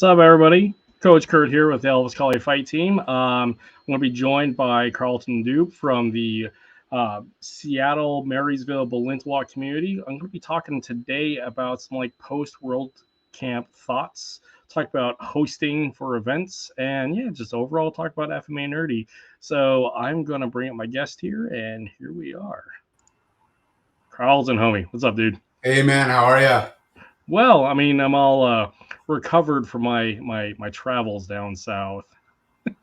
What's up, everybody? Coach Kurt here with the Elvis Collie Fight Team. I'm going to be joined by Carlton Doup from the Seattle, Marysville, Balintawak community. I'm going to be talking today about some post-World Camp thoughts, talk about hosting for events, and just overall talk about FMA nerdy. So I'm going to bring up my guest here, and here we are. Carlton, homie. What's up, dude? Hey, man. How are you? Well, I mean, I'm all recovered from my travels down south.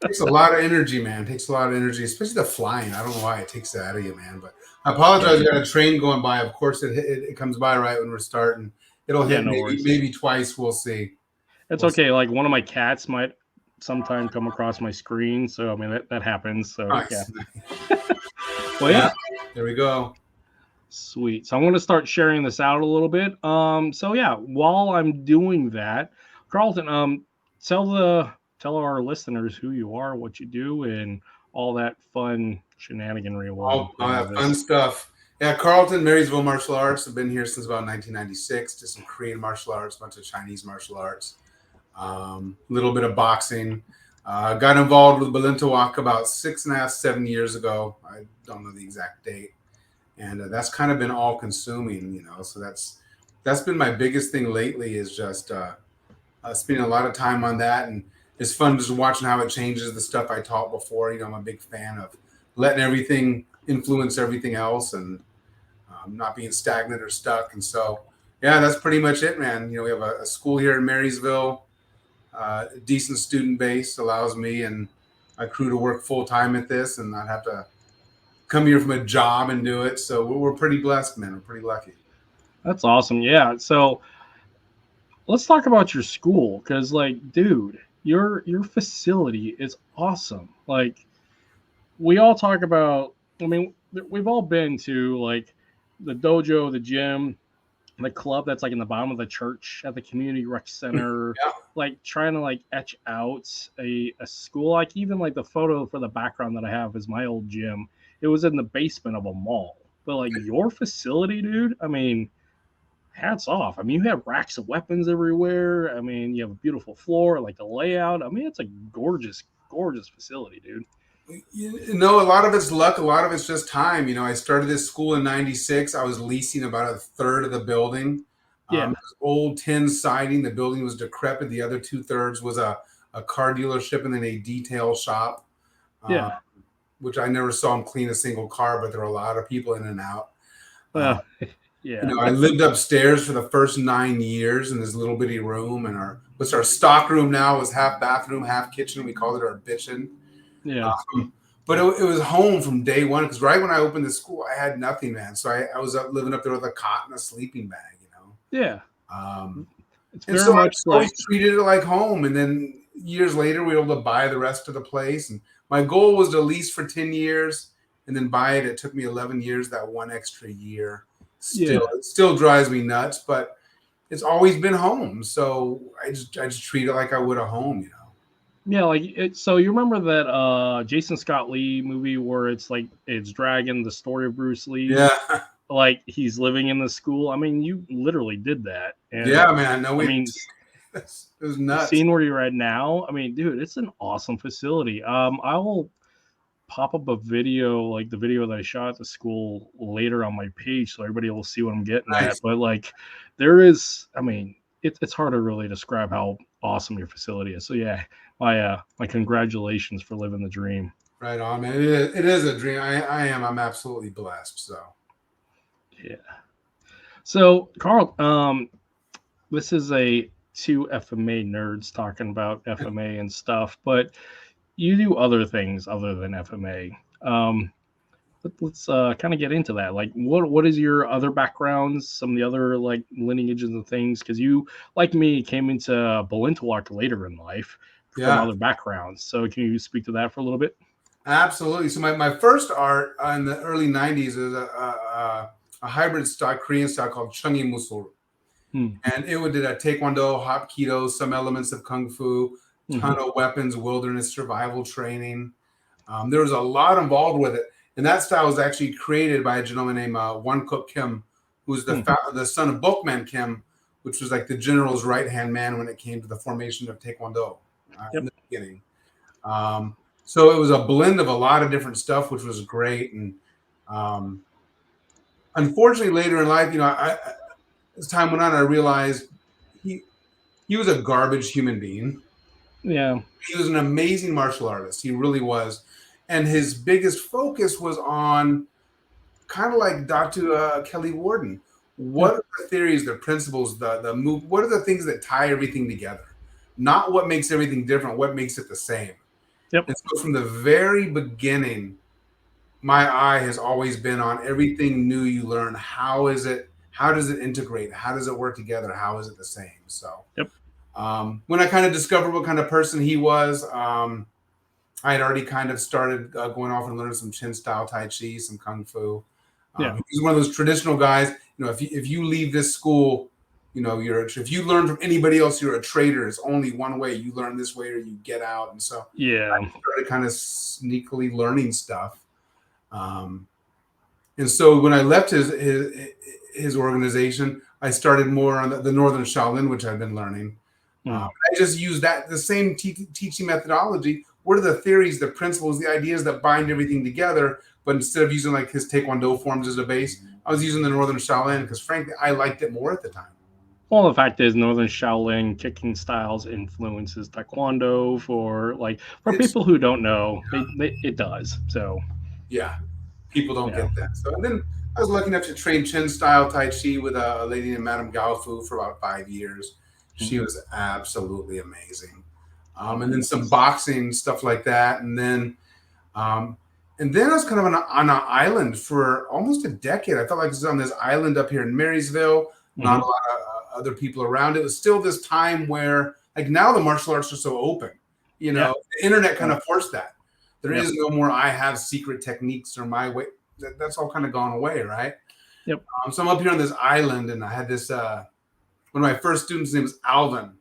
Takes a lot of energy, man. Takes a lot of energy, especially the flying. I don't know why it takes that out of you, man. But I apologize. You got a train going by. Of course, it comes by right when we're starting. It'll hit maybe twice. We'll see. It's okay. See. Like one of my cats might sometime come across my screen. So I mean that happens. So nice. Yeah. Well, yeah. There we go. Sweet. So I'm going to start sharing this out a little bit. So yeah, while I'm doing that, Carlton, tell our listeners who you are, what you do, and all that fun shenaniganry. All that fun stuff. Yeah, Carlton, Marysville Martial Arts. I've been here since about 1996. Did some Korean martial arts, a bunch of Chinese martial arts, a little bit of boxing. Got involved with Balintawak about 6.5, 7 years ago. I don't know the exact date. And that's kind of been all consuming, you know, so that's been my biggest thing lately is just spending a lot of time on that. And it's fun just watching how it changes the stuff I taught before. You know, I'm a big fan of letting everything influence everything else and not being stagnant or stuck. And so, yeah, that's pretty much it, man. You know, we have a school here in Marysville, a decent student base, allows me and my crew to work full time at this and not have to come here from a job and do it. So we're pretty blessed, man. We're pretty lucky. That's awesome. Yeah. So let's talk about your school. Cause dude, your facility is awesome. Like we all talk about, I mean, we've all been to the dojo, the gym, the club that's in the bottom of the church at the community rec center, yeah. Trying to etch out a school. Even the photo for the background that I have is my old gym. It was in the basement of a mall. But your facility, dude, I mean, hats off. I mean, you have racks of weapons everywhere. I mean, you have a beautiful floor, the layout. I mean, it's a gorgeous, gorgeous facility, dude. You know, a lot of it's luck. A lot of it's just time. You know, I started this school in 96. I was leasing about a third of the building. Yeah. Old tin siding. The building was decrepit. The other 2/3 was a car dealership and then a detail shop. Yeah. Which I never saw them clean a single car, but there were a lot of people in and out. Yeah. You know, I lived upstairs for the first 9 years in this little bitty room, and our stock room now was half bathroom, half kitchen. We called it our bitchin'. Yeah. But it was home from day one because right when I opened the school, I had nothing, man. So I was living up there with a cot and a sleeping bag, you know. Yeah. It's very so much I treated it like home, and then years later, we were able to buy the rest of the place. And my goal was to lease for 10 years and then buy it. It took me 11 years, that one extra year. It still drives me nuts, but it's always been home. So I just treat it like I would a home, you know. Yeah, so you remember that Jason Scott Lee movie where it's dragging the story of Bruce Lee? Yeah. He's living in the school. I mean, you literally did that. And, yeah, man. No, it was nuts. The scene where you're at now, I mean, dude, it's an awesome facility. I will pop up a video, the video that I shot at the school later on my page so everybody will see what I'm getting at. But there is, I mean, it's hard to really describe how awesome your facility is. So yeah, my congratulations for living the dream. Right on, man. It is a dream. I'm absolutely blessed. So yeah. So Carl, this is two FMA nerds talking about FMA and stuff, but you do other things other than FMA. Let's kind of get into that. What is your other backgrounds? Some of the other lineages and things, because you, like me, came into Balintawak later in life from other backgrounds. So can you speak to that for a little bit? Absolutely. So my first art in the early 90s is a hybrid style, Korean style called Cheong Musul. And it did a Taekwondo, Hapkido, some elements of Kung Fu, ton of weapons, wilderness survival training. There was a lot involved with it. And that style was actually created by a gentleman named Won Cook Kim, who's the son of Bokman Kim, which was like the general's right-hand man when it came to the formation of Taekwondo in the beginning. So it was a blend of a lot of different stuff, which was great. And unfortunately, later in life, as time went on, I realized he was a garbage human being. Yeah. He was an amazing martial artist. He really was. And his biggest focus was on kind of like Dr. Kelly Warden. What are the theories, the principles, the move? What are the things that tie everything together? Not what makes everything different, what makes it the same. Yep. And so from the very beginning, my eye has always been on everything new you learn. How is it? How does it integrate? How does it work together? How is it the same? So when I kind of discovered what kind of person he was, I had already kind of started going off and learning some Chin style Tai Chi, some Kung Fu. He's one of those traditional guys. If you leave this school, if you learn from anybody else, you're a traitor. It's only one way. You learn this way or you get out. And so I started kind of sneakily learning stuff. And so when I left his organization, I started more on the Northern Shaolin, which I've been learning. I just used the same teaching methodology. What are the theories, the principles, the ideas that bind everything together? But instead of using like his Taekwondo forms as a base, I was using the Northern Shaolin because frankly, I liked it more at the time. Well, the fact is, Northern Shaolin kicking styles influences Taekwondo for people who don't know. It does. So people don't get that. So and then I was lucky enough to train Chin style Tai Chi with a lady named Madame Gao Fu for about 5 years. She was absolutely amazing. And then some boxing, stuff like that. And then I was kind of on an island for almost a decade. I felt like I was on this island up here in Marysville, not a lot of other people around. It was still this time where, like now the martial arts are so open. The internet kind of forced that. There is no more I have secret techniques or my way. That's all kind of gone away, right? Yep. So I'm up here on this island, and I had this one of my first students' name was Alvin.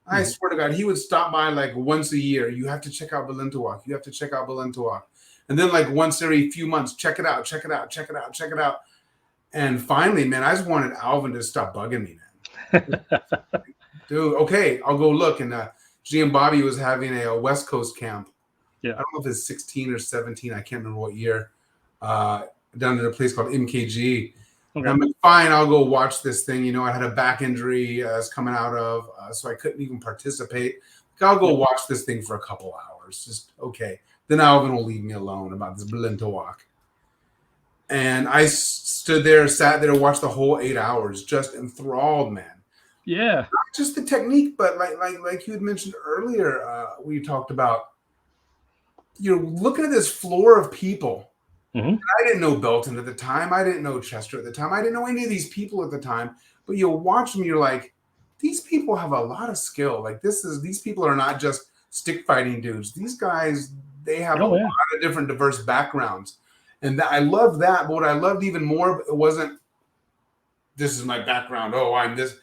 I swear to God, he would stop by like once a year. You have to check out Balintawak. You have to check out Balintawak. And then like once every few months, check it out, check it out, check it out, check it out. And finally, man, I just wanted Alvin to stop bugging me, man. Dude, okay, I'll go look. And G and Bobby was having a West Coast camp. I don't know if it's 16 or 17. I can't remember what year. Down at a place called MKG. Okay. I'm like, fine, I'll go watch this thing. I had a back injury I was coming out of, so I couldn't even participate. I'll go watch this thing for a couple hours. Just okay. Then Alvin will leave me alone about this Balintawak. And I sat there, watched the whole 8 hours, just enthralled, man. Yeah. Not just the technique, but like you had mentioned earlier, we talked about, you're looking at this floor of people. I didn't know Belton at the time. I didn't know Chester at the time. I didn't know any of these people at the time. But you'll watch them, you're like, these people have a lot of skill. Like these people are not just stick fighting dudes. These guys, they have a lot of different diverse backgrounds. And I love that. But what I loved even more, it wasn't, this is my background. Oh, I'm this.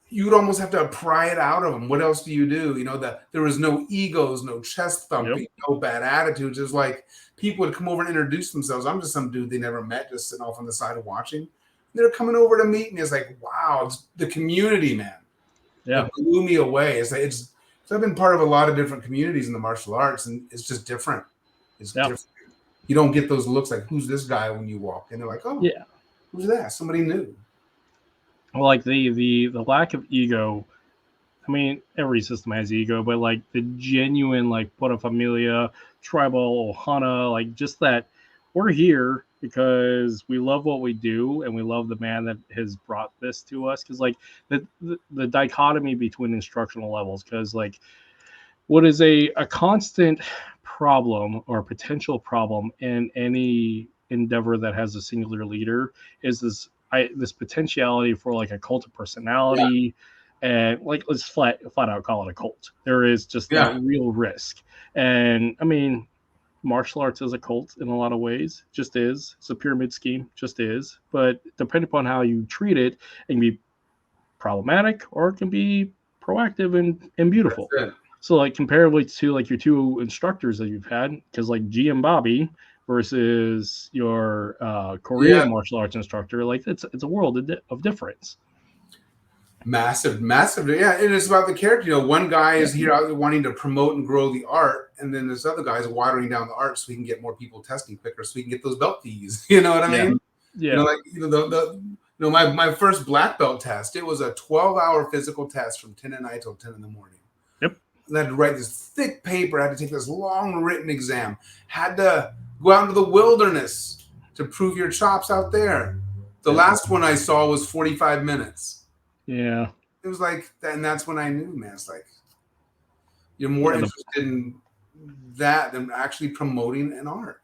You would almost have to pry it out of them. What else do you do? That there was no egos, no chest thumping, no bad attitudes. It was like people would come over and introduce themselves. I'm just some dude they never met, just sitting off on the side and watching. They're coming over to meet me. It's like, wow, it's the community, man. It blew me away. So I've been part of a lot of different communities in the martial arts, and it's just different. It's different. You don't get those looks like, who's this guy when you walk? And they're like, oh, who's that? Somebody new. Well, like the lack of ego. I mean, every system has ego, but like the genuine Pura Familia, tribal Ohana, like just that we're here because we love what we do and we love the man that has brought this to us. Because like the dichotomy between instructional levels, because like what is a constant problem or potential problem in any endeavor that has a singular leader is this potentiality for like a cult of personality, and like let's flat out call it a cult. There is just that real risk, and I mean, martial arts is a cult in a lot of ways. Just is. It's a pyramid scheme. Just is. But depending upon how you treat it, it can be problematic or it can be proactive and beautiful. So like comparably to like your two instructors that you've had, because like G and Bobby versus your Korean martial arts instructor, like it's a world of difference. Massive, massive. Yeah, and it's about the character. You know, one guy is here wanting to promote and grow the art, and then this other guy is watering down the art so we can get more people testing quicker, so we can get those belt fees. You know what I mean? Yeah. You know, like my first black belt test. It was a 12-hour physical test from 10 at night till 10 in the morning. Yep. I had to write this thick paper. I had to take this long written exam. Had to go out into the wilderness to prove your chops out there. The last one I saw was 45 minutes. Yeah. It was like that, and that's when I knew, man. It's like you're more interested in that than actually promoting an art.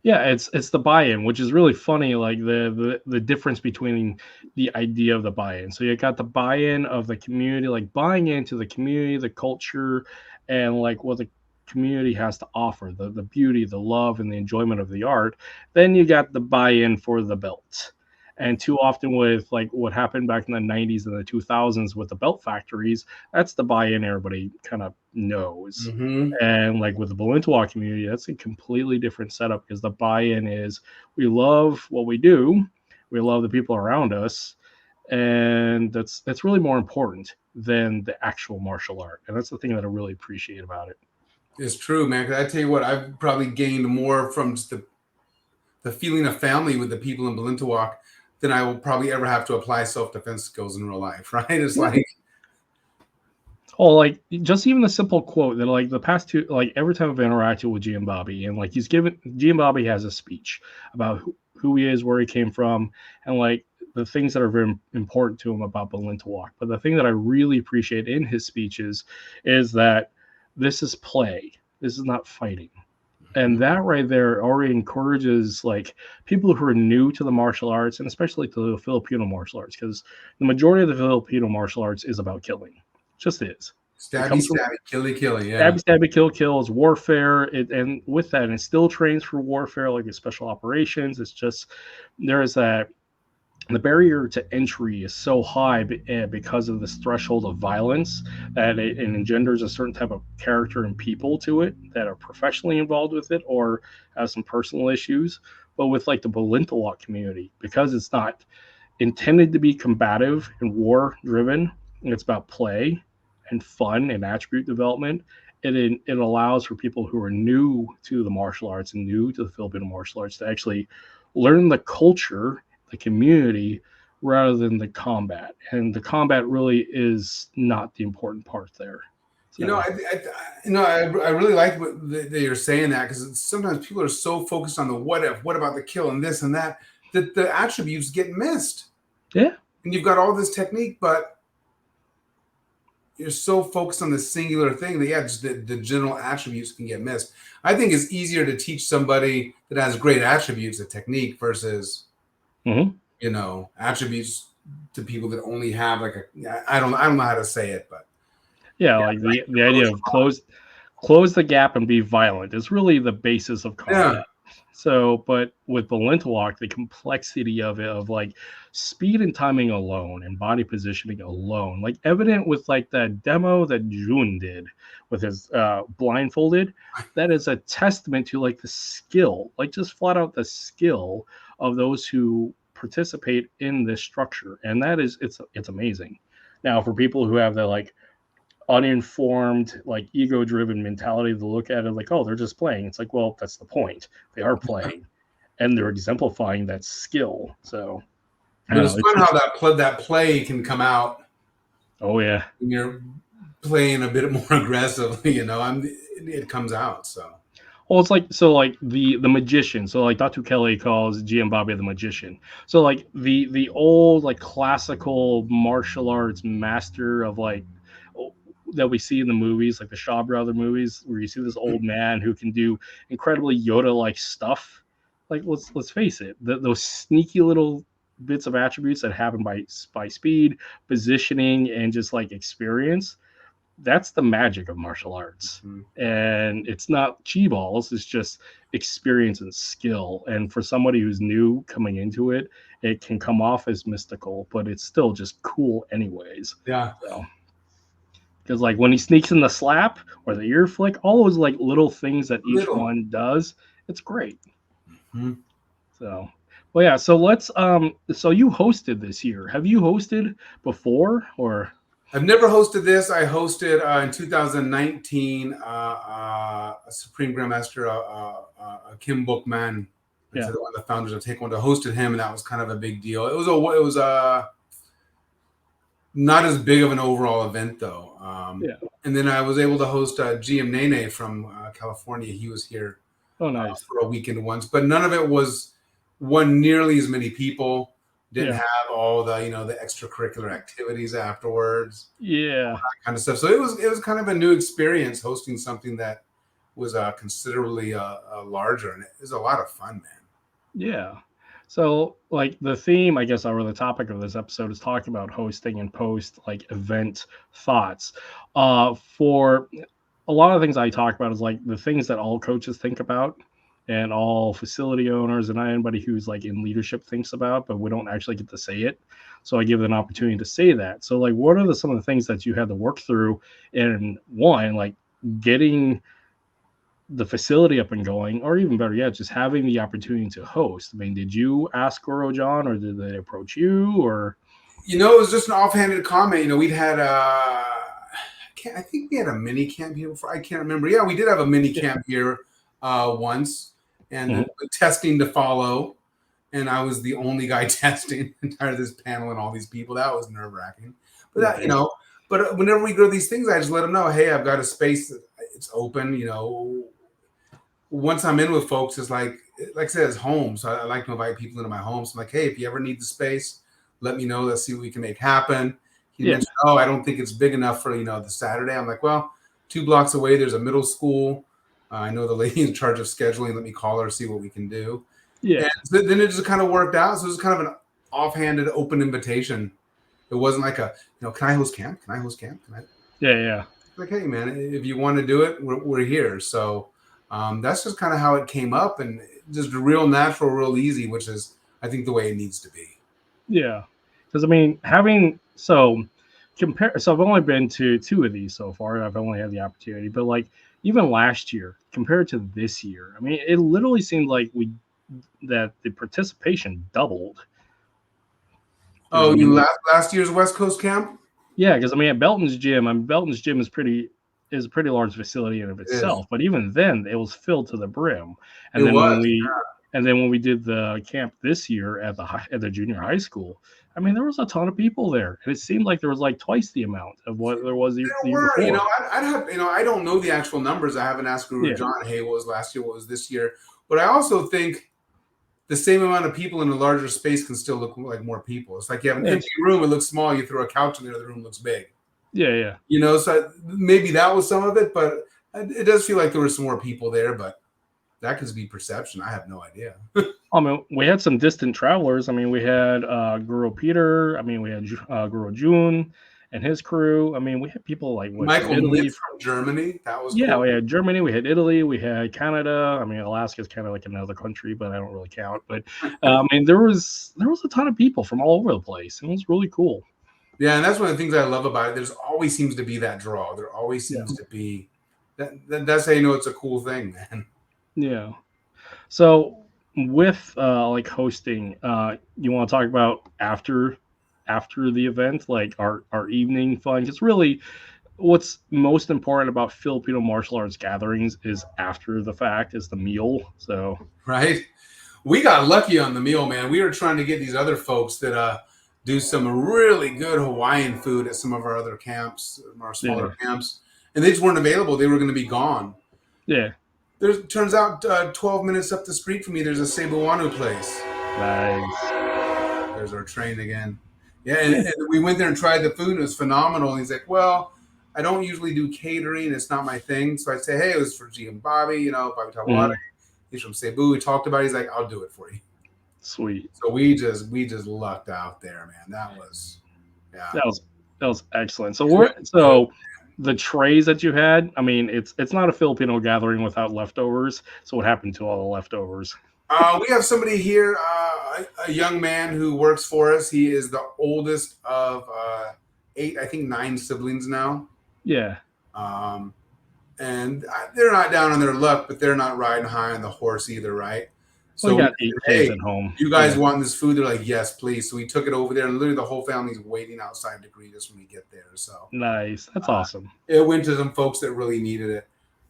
Yeah, it's the buy-in, which is really funny, like the difference between the idea of the buy-in. So you got the buy-in of the community, like buying into the community, the culture, and like what the community has to offer, the beauty, the love, and the enjoyment of the art. Then you got the buy-in for the belt. And too often with like what happened back in the 90s and the 2000s with the belt factories, that's the buy-in everybody kind of knows. Mm-hmm. And like with the Balintawak community, that's a completely different setup because the buy-in is we love what we do, we love the people around us, and that's really more important than the actual martial art. And that's the thing that I really appreciate about it. It's true, man. Because I tell you what, I've probably gained more from just the feeling of family with the people in Balintawak than I will probably ever have to apply self-defense skills in real life, right? It's like, oh, like just even the simple quote that like the past two, like every time I've interacted with Gian Bobby, and like Gian Bobby has a speech about who he is, where he came from, and like the things that are very important to him about Balintawak. But the thing that I really appreciate in his speeches is that this is play. This is not fighting. And that right there already encourages like people who are new to the martial arts and especially to the Filipino martial arts, because the majority of the Filipino martial arts is about killing. It just is. Stabby, killy, yeah. Stabby, kill is warfare. And with that, and it still trains for warfare, like the special operations. It's just there is that the barrier to entry is so high because of this threshold of violence that it engenders a certain type of character and people to it that are professionally involved with it or have some personal issues. But with like the Balintawak community, because it's not intended to be combative and war driven, it's about play and fun and attribute development. It allows for people who are new to the martial arts and new to the Filipino martial arts to actually learn the culture, the community, rather than the combat. And the combat really is not the important part there. So, I really like that you're saying that, because sometimes people are so focused on the what if, what about the kill and this and that the attributes get missed. Yeah. And you've got all this technique, but you're so focused on the singular thing that just the general attributes can get missed. I think it's easier to teach somebody that has great attributes a technique versus attributes to people that only have like I don't know how to say it, but like the idea of close the gap and be violent is really the basis of combat. Yeah. So, but with Balintawak, the complexity of it, of like speed and timing alone and body positioning alone, like evident with like that demo that Chun did with his blindfolded, that is a testament to like the skill, like just flat out the skill of those who participate in this structure. And that is, it's amazing. Now, for people who have the like uninformed, like ego-driven mentality to look at it like, oh, they're just playing. It's like, well, that's the point. They are playing, and they're exemplifying that skill. So, but it's fun how that play can come out. Oh yeah, when you're playing a bit more aggressively, it comes out. So, well, it's like the magician. So like Datu Kelly calls Gian Bobby the magician. So like the old like classical martial arts master of like that we see in the movies, like the Shaw Brother movies, where you see this old man who can do incredibly Yoda-like stuff. Like let's face it, those sneaky little bits of attributes that happen by speed, positioning, and just like experience. That's the magic of martial arts. And it's not chi balls, it's just experience and skill. And for somebody who's new coming into it, it can come off as mystical, but it's still just cool anyways. Yeah. So, because like when he sneaks in the slap or the ear flick, all those like little things that each one does, it's great. So, Well, yeah. So let's. So you hosted this year. Have you hosted before, or? I've never hosted this. I hosted in 2019 a Supreme Grandmaster, Kim Bookman, one Yeah. of the founders of Taekwondo, hosted him, and that was kind of a big deal. It was not as big of an overall event though. Yeah. And then I was able to host GM Nene from California. He was here Oh, nice. for a weekend once, but none of it was one nearly as many people. Didn't Yeah. have all the the extracurricular activities afterwards, Yeah. kind of stuff. So it was kind of a new experience hosting something that was considerably larger, and it was a lot of fun, man. Yeah. So, like the theme, I guess, or the topic of this episode is talking about hosting and post like event thoughts. For a lot of things I talk about is like the things that all coaches think about and all facility owners and anybody who's like in leadership thinks about, but we don't actually get to say it. So I give them an opportunity to say that. So, like, what are some of the things that you had to work through in one, like getting the facility up and going, or even better yet, just having the opportunity to host? I mean, did you ask Goro John, or did they approach you, or? It was just an offhanded comment. We'd had I think we had a mini camp here before. I can't remember. Yeah, we did have a mini camp here once, and Mhm. the testing to follow. And I was the only guy testing entire this panel and all these people. That was nerve wracking. But that, Nice. but whenever we go to these things, I just let them know, hey, I've got a space that it's open. Once I'm in with folks, it's like I said, it's home. So I like to invite people into my home. So I'm like, hey, if you ever need the space, let me know. Let's see what we can make happen. He Yeah. mentioned, oh, I don't think it's big enough for the Saturday. I'm like, well, 2 blocks away, there's a middle school. I know the lady in charge of scheduling. Let me call her, see what we can do. Yeah. And then it just kind of worked out. So it was kind of an offhanded, open invitation. It wasn't like can I host camp? Can I host camp? Can I? Yeah. Yeah. Like, hey, man, if you want to do it, we're here. So that's just kind of how it came up, and just real natural, real easy, which is, I think, the way it needs to be. Yeah. Because I mean, having so compare. So I've only been to two of these so far. I've only had the opportunity, but like even last year compared to this year, I mean, it literally seemed like that the participation doubled. Because Oh, I mean, you like, last year's West Coast camp? yeah, because I mean, at Belton's gym, Belton's gym is a pretty large facility in of It is. itself. But even then, it was filled to the brim. It And then was. when we did the camp this year at the junior high school, I mean, there was a ton of people there, and it seemed like there was like twice the amount of what there was the There year were, before. I'd have, I don't know the actual numbers. I haven't asked Guru Yeah, John, hey, what was last year? What was this year? But I also think the same amount of people in a larger space can still look like more people. It's like you have an yeah, empty room, it looks small. You throw a couch in there, the room looks big. yeah. So maybe that was some of it, but it does feel like there were some more people there. But that could be perception. I have no idea. I mean, we had some distant travelers. I mean, we had Guru Peter. I mean, we had Guru Jun and his crew. I mean, we had people like from Michael Italy. Nitz from Germany. That was Yeah, cool. we had Germany, we had Italy, we had Canada. I mean, Alaska is kind of like another country, but I don't really count. But I mean, there was a ton of people from all over the place, and it was really cool. Yeah, and that's one of the things I love about it. There's always seems to be that draw. There always Yeah, seems to be that's how you know it's a cool thing, man. yeah. So with like hosting, you want to talk about after the event, like our evening fun? Because really, what's most important about Filipino martial arts gatherings is after the fact, is the meal. So Right? We got lucky on the meal, man. We were trying to get these other folks that do some really good Hawaiian food at some of our other camps, our smaller yeah, camps, and they just weren't available. They were going to be gone. yeah, There turns out 12 minutes up the street from me, there's a Cebuano place. nice. There's our train again. Yeah, and we went there and tried the food. And it was phenomenal. And he's like, well, I don't usually do catering. It's not my thing. So I say, hey, it was for G and Bobby, Bobby Taboada. Mhm. He's from Cebu. We talked about it. He's like, I'll do it for you. Sweet. So we just lucked out there, man. That was, yeah. That was excellent. So the trays that you had, I mean, it's not a Filipino gathering without leftovers. So what happened to all the leftovers? We have somebody here, a young man who works for us. He is the oldest of 8, I think 9 siblings now. Yeah, And they're not down on their luck, but they're not riding high on the horse either, right? Well, you So we got said, 8 kids hey, at home. you guys want this food? They're like, yes, please. So we took it over there, and literally the whole family's waiting outside to greet us when we get there. So Nice. That's awesome. it went to some folks that really needed it.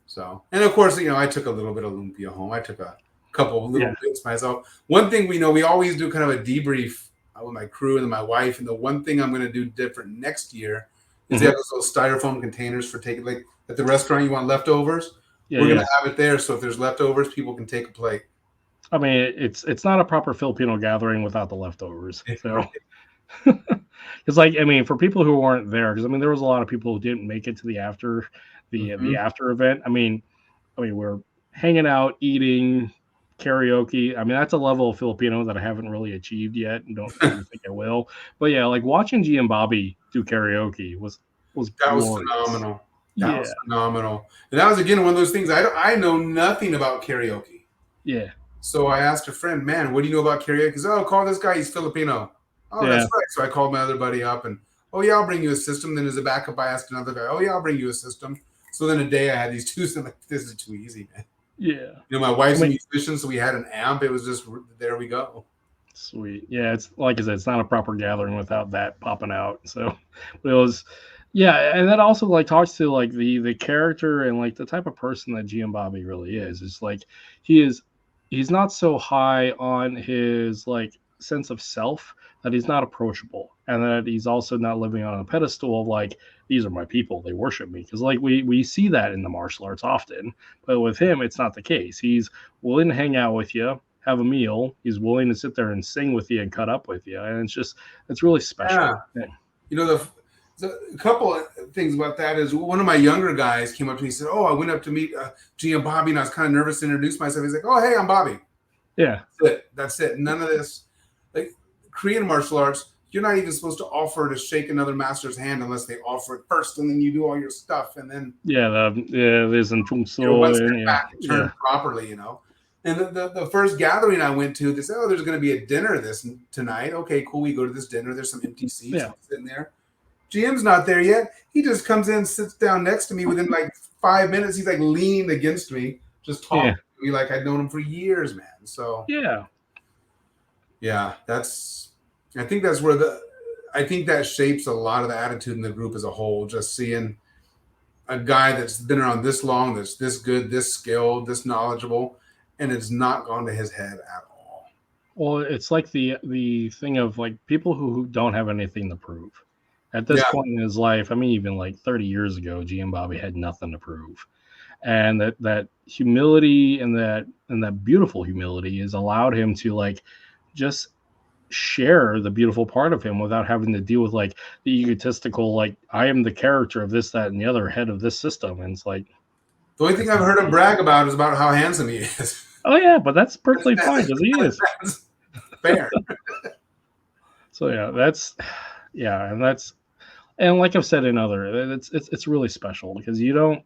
So, and of course, I took a little bit of lumpia home. I took a couple of little bits myself. One thing we always do kind of a debrief with my crew and my wife. And the one thing I'm going to do different next year is they have those little styrofoam containers for taking, like at the restaurant, you want leftovers. We're going to have it there. So if there's leftovers, people can take a plate. I mean, it's not a proper Filipino gathering without the leftovers. So, it's like, I mean, for people who weren't there, because I mean, there was a lot of people who didn't make it to the after event. I mean, we're hanging out, eating, karaoke. I mean, that's a level of Filipino that I haven't really achieved yet, and don't even think I will. But yeah, like watching G and Bobby do karaoke was phenomenal. That was phenomenal. And that was again one of those things. I know nothing about karaoke. Yeah. So I asked a friend, man, what do you know about karaoke? He goes, oh, call this guy. He's Filipino. Oh, that's right. So I called my other buddy up and, oh, yeah, I'll bring you a system. Then as a backup, I asked another guy, oh, yeah, I'll bring you a system. So then a day I had these two. So I'm like, this is too easy, man. Yeah. My wife's a musician, so we had an amp. It was just, there we go. Sweet. Yeah, it's like I said, it's not a proper gathering without that popping out. So but it was, yeah, and that also like talks to like the character and like the type of person that G and Bobby really is. It's like he's not so high on his like sense of self that he's not approachable, and that he's also not living on a pedestal of like, these are my people, they worship me, because like we see that in the martial arts often, but with him it's not the case. He's willing to hang out with you, have a meal, he's willing to sit there and sing with you and cut up with you, and it's really special. Yeah. A couple of things about that is one of my younger guys came up to me and said, oh, I went up to meet G and Bobby, and I was kind of nervous to introduce myself. He's like, oh, hey, I'm Bobby. Yeah. That's it. None of this. Like Korean martial arts, you're not even supposed to offer to shake another master's hand unless they offer it first, and then you do all your stuff, and then there's in one step back and turn properly, And the first gathering I went to, they said, oh, there's going to be a dinner tonight. Okay, cool. We go to this dinner. There's some empty seats sitting there. GM's not there yet. He just comes in, sits down next to me. Within like 5 minutes, he's like leaning against me, just talking to me like I'd known him for years, man. So I think that's where I think that shapes a lot of the attitude in the group as a whole. Just seeing a guy that's been around this long, that's this good, this skilled, this knowledgeable, and it's not gone to his head at all. Well, it's like the thing of like people who don't have anything to prove. At this point in his life, I mean, even like 30 years ago, G and Bobby had nothing to prove. And that humility and that beautiful humility has allowed him to like just share the beautiful part of him without having to deal with like the egotistical, like I am the character of this, that, and the other head of this system. And it's like the only thing I've heard him brag about is about how handsome he is. Oh yeah, but that's perfectly fine because he is. That's fair. So and like I've said in other, it's really special because you don't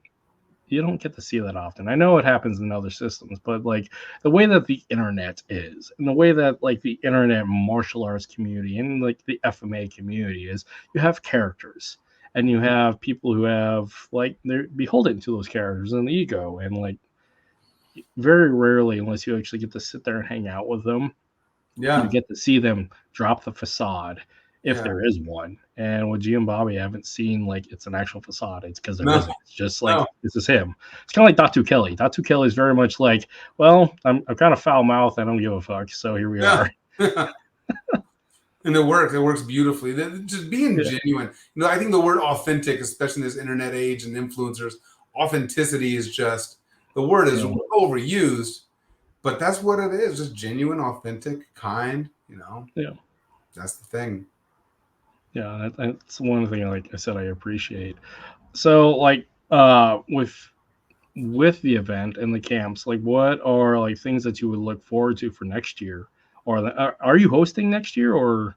get to see that often. I know it happens in other systems, but like the way that the internet is, and the way that like the internet martial arts community and like the FMA community is, you have characters and you have people who have like they're beholden to those characters and the ego, and like very rarely, unless you actually get to sit there and hang out with them, you get to see them drop the facade. If there is one. And with G and Bobby, I haven't seen like it's an actual facade. It's because there isn't. It's just like this is him. It's kind of like Datu Kelly. Datu Kelly is very much like, well, I'm kind of foul mouthed. I don't give a fuck. So here we are. And it works beautifully. Just being genuine. I think the word authentic, especially in this internet age and influencers, authenticity is just the word is overused, but that's what it is. Just genuine, authentic, kind. That's the thing. Yeah, that's one thing, like I said, I appreciate. So, like, with the event and the camps, like, what are like things that you would look forward to for next year? Or are you hosting next year? Or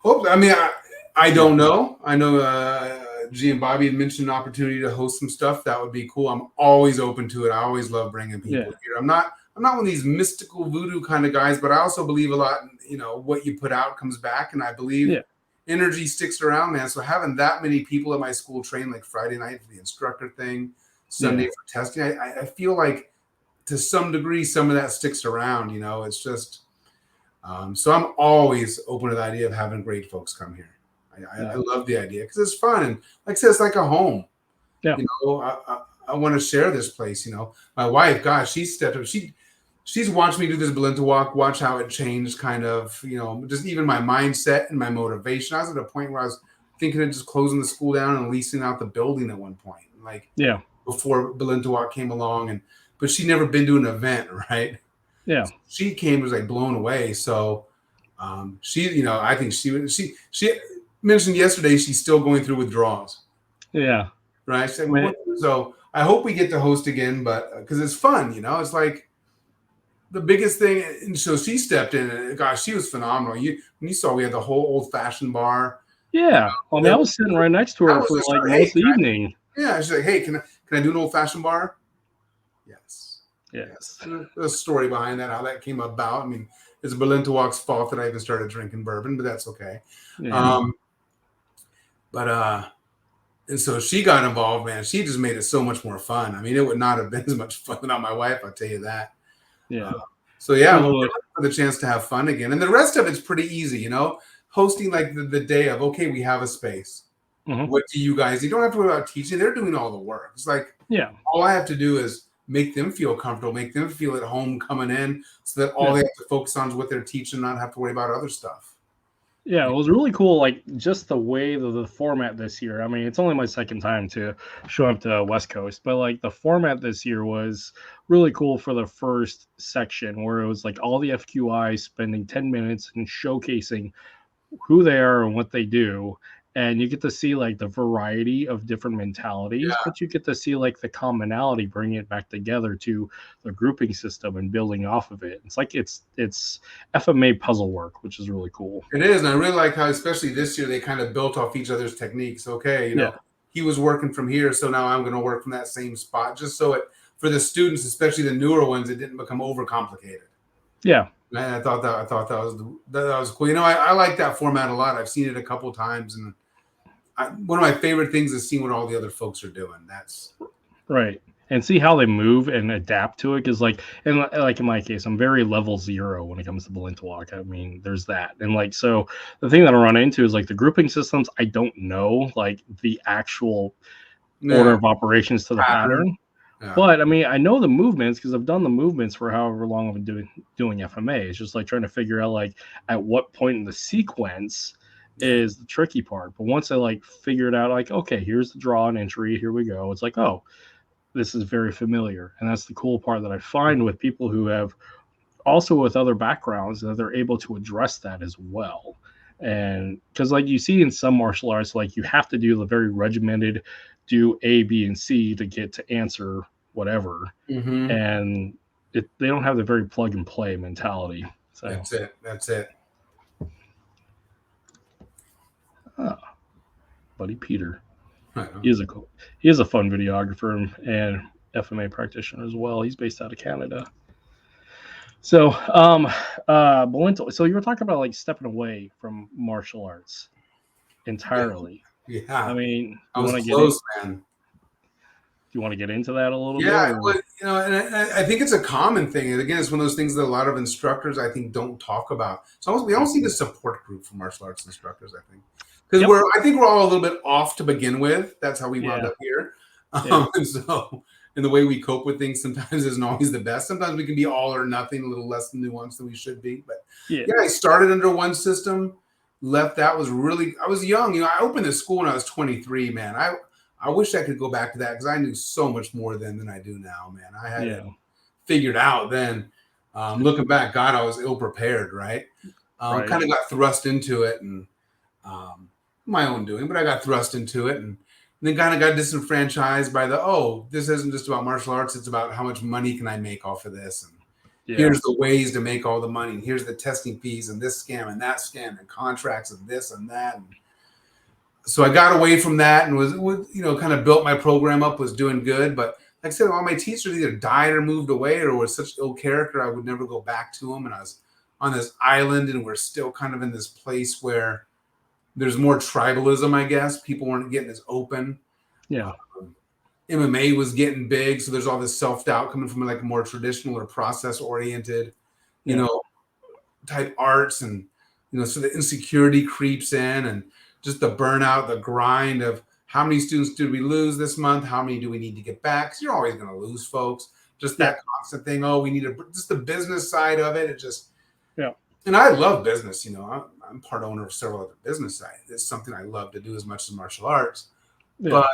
I don't know. I know G and Bobby had mentioned an opportunity to host some stuff. That would be cool. I'm always open to it. I always love bringing people here. I'm not one of these mystical voodoo kind of guys, but I also believe a lot in, what you put out comes back, and I believe energy sticks around, man. So having that many people at my school train, like Friday night for the instructor thing, Sunday for testing, I feel like to some degree, some of that sticks around. It's just so I'm always open to the idea of having great folks come here. I love the idea because it's fun, and like I said, it's like a home. Yeah. I want to share this place. My wife, gosh, she stepped up. She's watched me do this Balintawak, watch how it changed kind of, just even my mindset and my motivation. I was at a point where I was thinking of just closing the school down and leasing out the building at one point, before Balintawak came along. But she'd never been to an event, right? Yeah. She came, was like blown away. So I think she mentioned yesterday she's still going through withdrawals. Yeah. Right. So I hope we get to host again, but because it's fun, it's like the biggest thing. And so she stepped in, and gosh, she was phenomenal. When you saw, we had the whole old fashioned bar. Yeah. I was sitting right next to her for like most of the evening. Yeah. She's like, hey, can I do an old fashioned bar? Yes. Yes. There's a story behind that, how that came about. I mean, it's Balintawak's fault that I even started drinking bourbon, but that's okay. Yeah. And so she got involved, man. She just made it so much more fun. I mean, it would not have been as much fun without my wife, I'll tell you that. Yeah. We're for the chance to have fun again. And the rest of it's pretty easy, hosting like the day of, okay, we have a space. Mm-hmm. What do you guys, you don't have to worry about teaching. They're doing all the work. It's like, all I have to do is make them feel comfortable, make them feel at home coming in, so that all they have to focus on is what they're teaching, not have to worry about other stuff. Yeah, it was really cool, like just the way the format this year. I mean, it's only my second time to show up to West Coast, but like the format this year was really cool for the first section, where it was like all the FQI spending 10 minutes and showcasing who they are and what they do. And you get to see like the variety of different mentalities, but you get to see like the commonality, bringing it back together to the grouping system and building off of it. It's like it's FMA puzzle work, which is really cool. It is, and I really like how, especially this year, they kind of built off each other's techniques. Okay, he was working from here, so now I'm going to work from that same spot, just so it, for the students, especially the newer ones, it didn't become overcomplicated. Yeah. And I thought that was cool. I like that format a lot. I've seen it a couple of times, and one of my favorite things is seeing what all the other folks are doing. That's right. And see how they move and adapt to it. Because like in my case, I'm very level 0 when it comes to Balintawak. I mean, there's that. And like, so the thing that I run into is like the grouping systems. I don't know like the actual order of operations to the pattern. Yeah. But I mean, I know the movements because I've done the movements for however long I've been doing FMA. It's just like trying to figure out like at what point in the sequence is the tricky part. But once I like figure it out, like, okay, here's the draw and entry, here we go. It's like, oh, this is very familiar. And that's the cool part that I find with people who have also with other backgrounds, that they're able to address that as well. And because like you see in some martial arts, like you have to do the very regimented, do A, B, and C to get to answer whatever. Mm-hmm. And they don't have the very plug and play mentality. So That's it. Buddy Peter. He is a fun videographer and FMA practitioner as well. He's based out of Canada. So, Balinto, so you were talking about like stepping away from martial arts entirely. Yeah. I mean, I was close, man. Do you want to get into that a little bit? Yeah, and I think it's a common thing. And again, it's one of those things that a lot of instructors, I think, don't talk about. So we almost need a support group for martial arts instructors, I think. Because I think we're all a little bit off to begin with. That's how we wound up here. And the way we cope with things sometimes isn't always the best. Sometimes we can be all or nothing, a little less nuanced than we should be. But I started under one system, left. I was young. I opened this school when I was 23, man. I wish I could go back to that because I knew so much more then than I do now, man. I had it figured out then. Looking back, God, I was ill prepared, right? Kind of got thrust into it and my own doing, but I got thrust into it and then kind of got disenfranchised by this isn't just about martial arts. It's about how much money can I make off of this. And here's the ways to make all the money. And here's the testing fees and this scam and that scam and contracts and this and that. And so I got away from that and was kind of built my program up, was doing good. But like I said, all my teachers either died or moved away or was such ill character, I would never go back to them. And I was on this island and we're still kind of in this place where there's more tribalism, I guess. People weren't getting as open. Yeah. MMA was getting big, so there's all this self-doubt coming from like a more traditional or process-oriented, you know, type arts, and so the insecurity creeps in, and just the burnout, the grind of how many students did we lose this month? How many do we need to get back? Because you're always going to lose folks. Just that constant thing. Oh, we need just the business side of it. It just, and I love business. I'm part owner of several other business sides. It's something I love to do as much as martial arts, but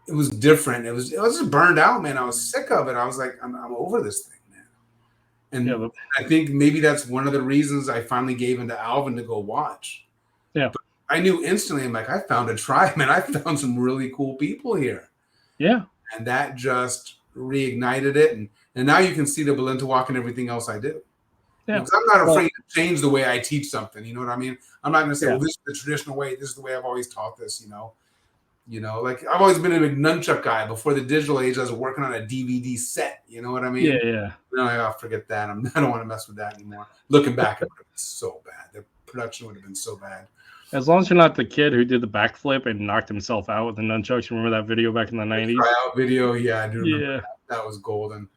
it was different. I was just burned out, man. I was sick of it. I was like, I'm over this thing, man. And I think maybe that's one of the reasons I finally gave into Alvin to go watch. Yeah. But I knew instantly, I'm like, I found a tribe, man. I found some really cool people here. Yeah. And that just reignited it. And now you can see the Balintawak and everything else I do. Yeah. Because I'm not afraid to change the way I teach something. You know what I mean? I'm not going to say, well, this is the traditional way. This is the way I've always taught this, like I've always been a big nunchuck guy. Before the digital age, I was working on a DVD set. You know what I mean? Yeah. No, I'll forget that. I don't want to mess with that anymore. Looking back, it would have been so bad. The production would have been so bad. As long as you're not the kid who did the backflip and knocked himself out with the nunchucks. Remember that video back in the 90s? Tryout video, yeah, I do remember that. That was golden.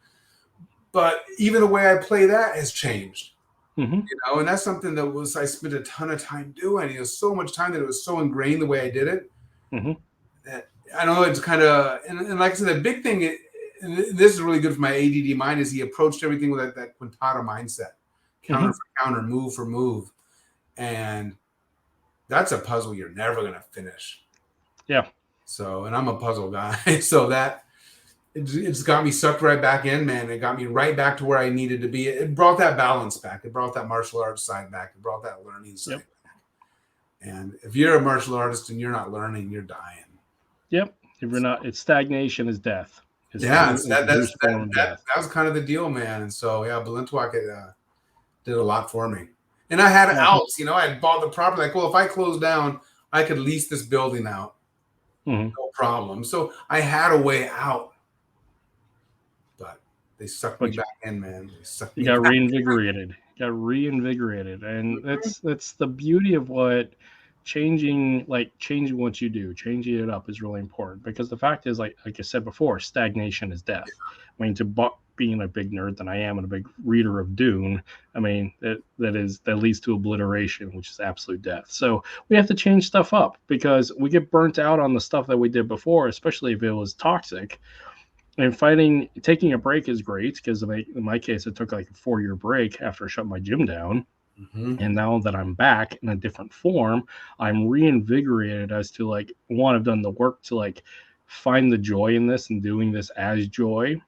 But even the way I play that has changed. And that's something that I spent a ton of time doing. So much time that it was so ingrained the way I did it. That I don't know, it's kind of, and like I said, the big thing, and this is really good for my ADD mind, is he approached everything with that quintata mindset, counter for counter, move for move, and that's a puzzle you're never going to finish. Yeah. So, and I'm a puzzle guy, so that it's got me sucked right back in, man. It got me right back to where I needed to be. It brought that balance back. It brought that martial arts side back. It brought that learning side back. And if you're a martial artist and you're not learning, you're dying. Yep. If you're not, it's stagnation is death. That was kind of the deal, man. And so, Balintawak did a lot for me. And I had outs, I had bought the property. Like, well, if I close down, I could lease this building out. No problem. So I had a way out. But they sucked me back in, man. You got reinvigorated. And that's the beauty of what changing what you do, changing it up is really important, because the fact is, like I said before, stagnation is death. I mean, being a big nerd than I am and a big reader of Dune, I mean, that leads to obliteration, which is absolute death. So we have to change stuff up, because we get burnt out on the stuff that we did before, especially if it was toxic. And taking a break is great, because in my case, it took like a 4-year break after I shut my gym down. And now that I'm back in a different form, I'm reinvigorated as to I've done the work to find the joy in this and doing this as joy.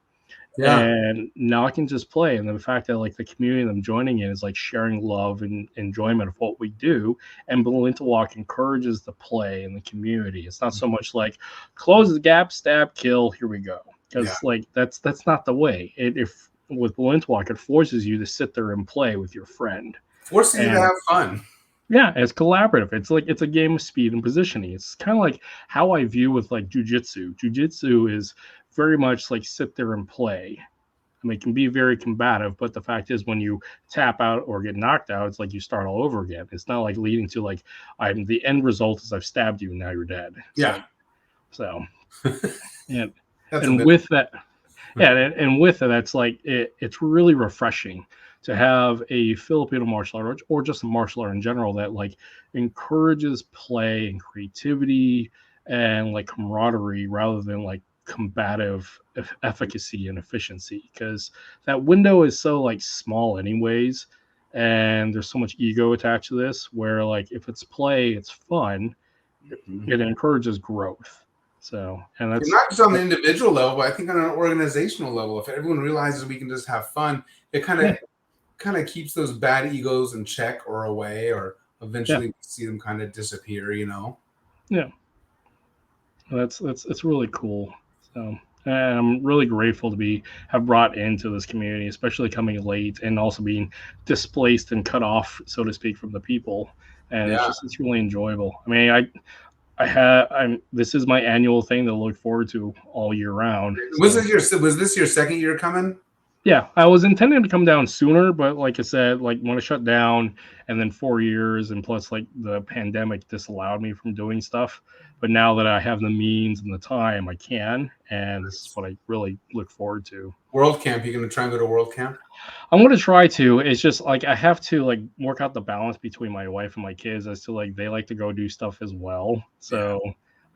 And now I can just play. And the fact that the community that I'm joining in is sharing love and enjoyment of what we do. And Balintawak encourages the play in the community. It's not so much close the gap, stab, kill, here we go. Because that's not the way. If with Balintawak, it forces you to sit there and play with your friend. Forcing you to have fun. Yeah, it's collaborative. It's a game of speed and positioning. It's kind of like how I view with jujitsu. Jujitsu is very much sit there and play. I mean, it can be very combative, but the fact is, when you tap out or get knocked out, it's you start all over again. It's not leading to the end result is I've stabbed you and now you're dead. So and with that, that's it's really refreshing to have a Filipino martial art or just a martial art in general that encourages play and creativity and camaraderie rather than combative efficacy and efficiency, because that window is so small anyways, and there's so much ego attached to this, where if it's play, it's fun, it encourages growth. So, and that's not just on the individual level, but I think on an organizational level, if everyone realizes we can just have fun, it kind of keeps those bad egos in check or away, or eventually we see them kind of disappear, That's really cool. So, and I'm really grateful to have brought into this community, especially coming late and also being displaced and cut off, so to speak, from the people. And it's really enjoyable. I mean, this is my annual thing to look forward to all year round. Was this your second year coming? Yeah, I was intending to come down sooner, but like I said, like when it shut down and then 4 years and plus like the pandemic disallowed me from doing stuff. But now that I have the means and the time, I can, and this is what I really look forward to. World Camp, you gonna try and go to World Camp? I'm gonna try to. It's just like I have to like work out the balance between my wife and my kids as to like they like to go do stuff as well. Yeah. So